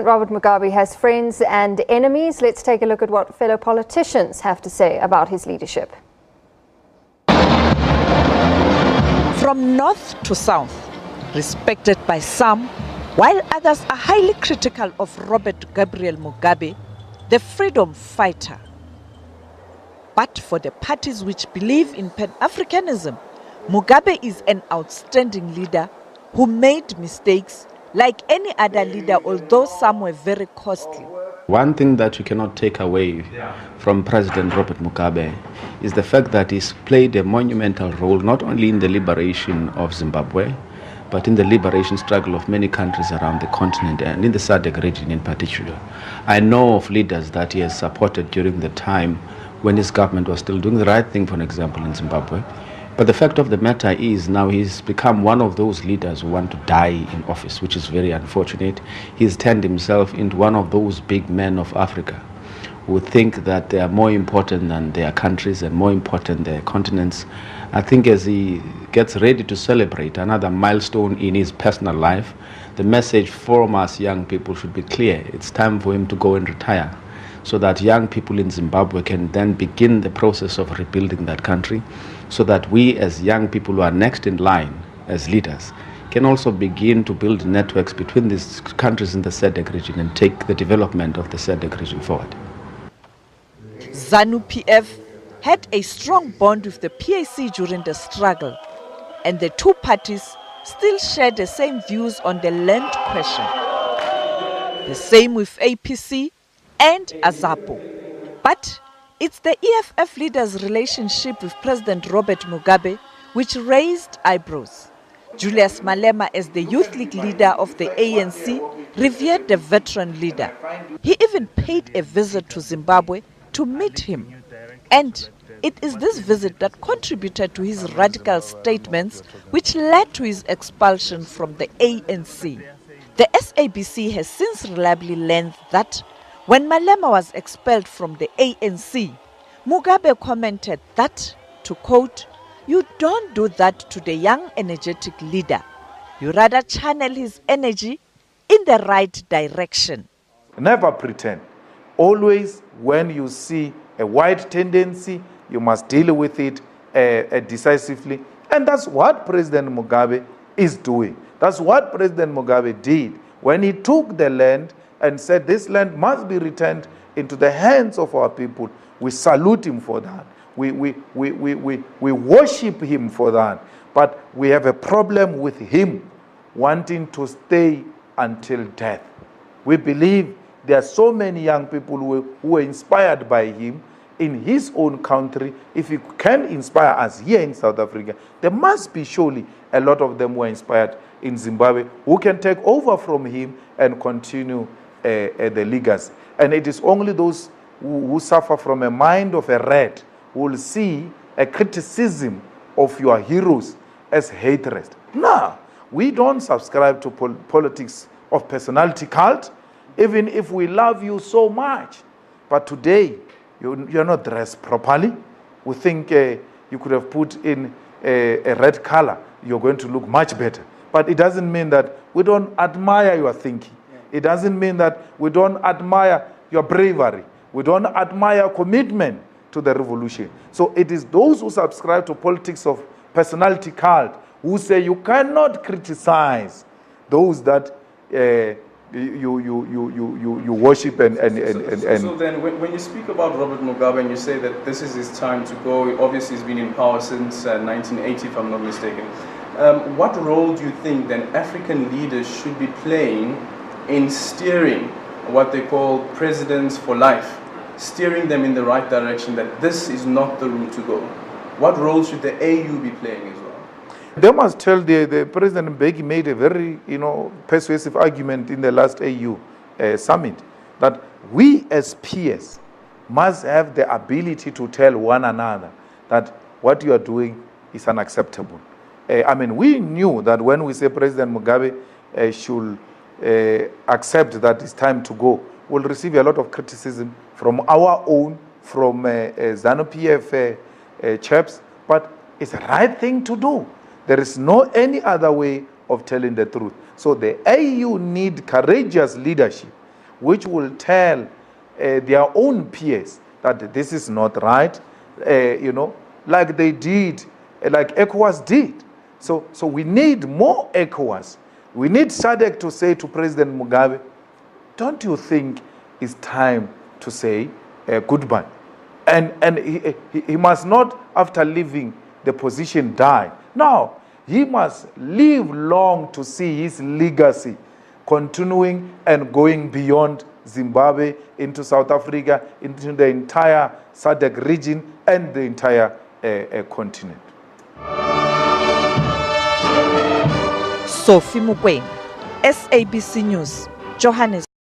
Robert Mugabe has friends and enemies. Let's take a look at what fellow politicians have to say about his leadership. From north to south, respected by some, while others are highly critical of Robert Gabriel Mugabe, the freedom fighter. But for the parties which believe in Pan-Africanism, Mugabe is an outstanding leader who made mistakes like any other leader, although some were very costly. One thing that you cannot take away from President Robert Mugabe is the fact that he's played a monumental role not only in the liberation of Zimbabwe, but in the liberation struggle of many countries around the continent and in the SADC region in particular. I know of leaders that he has supported during the time when his government was still doing the right thing, for example, in Zimbabwe. But the fact of the matter is now he's become one of those leaders who want to die in office, which is very unfortunate. He's turned himself into one of those big men of Africa who think that they are more important than their countries and more important than their continents. I think as he gets ready to celebrate another milestone in his personal life, the message from us young people should be clear. It's time for him to go and retire, so that young people in Zimbabwe can then begin the process of rebuilding that country, so that we as young people who are next in line as leaders can also begin to build networks between these countries in the SADC region and take the development of the SADC region forward. ZANU-PF had a strong bond with the PAC during the struggle, and the two parties still share the same views on the land question. The same with APC and AZAPO. But it's the EFF leader's relationship with President Robert Mugabe which raised eyebrows. Julius Malema, as the youth league leader of the ANC, revered the veteran leader. He even paid a visit to Zimbabwe to meet him. And it is this visit that contributed to his radical statements which led to his expulsion from the ANC. The SABC has since reliably learned that when Malema was expelled from the ANC, Mugabe commented that, to quote, "You don't do that to the young energetic leader. You rather channel his energy in the right direction." Never pretend. Always when you see a wide tendency, you must deal with it decisively. And that's what President Mugabe is doing. That's what President Mugabe did when he took the land and said this land must be returned into the hands of our people. We salute him for that. We worship him for that. But we have a problem with him wanting to stay until death. We believe there are so many young people who were inspired by him in his own country. If he can inspire us here in South Africa, there must be surely a lot of them who are inspired in Zimbabwe who can take over from him and continue the legacy. And it is only those who suffer from a mind of a rat who will see a criticism of your heroes as hatred. No, we don't subscribe to politics of personality cult, even if we love you so much. But today, you're not dressed properly. We think you could have put in a red color. You're going to look much better. But it doesn't mean that we don't admire your thinking. It doesn't mean that we don't admire your bravery. We don't admire commitment to the revolution. So it is those who subscribe to politics of personality cult who say you cannot criticize those that you worship and So then when you speak about Robert Mugabe and you say that this is his time to go, obviously he's been in power since 1980 if I'm not mistaken. What role do you think then African leaders should be playing in steering what they call presidents for life, steering them in the right direction, that this is not the route to go? What role should the AU be playing as well? They must tell the President Mbeki made a very persuasive argument in the last AU summit that we as peers must have the ability to tell one another that what you are doing is unacceptable. I mean, we knew that when we say President Mugabe should accept that it's time to go, we'll receive a lot of criticism from our own, from ZANU-PF chaps, but it's the right thing to do. There is no any other way of telling the truth. So the AU need courageous leadership which will tell their own peers that this is not right, like they did, like ECOWAS did. So we need more ECOWAS. We need SADC to say to President Mugabe, don't you think it's time to say goodbye? And he must not, after leaving the position, die. No, he must live long to see his legacy continuing and going beyond Zimbabwe into South Africa, into the entire SADC region and the entire continent. Sophie Mukwena, SABC News, Johannesburg.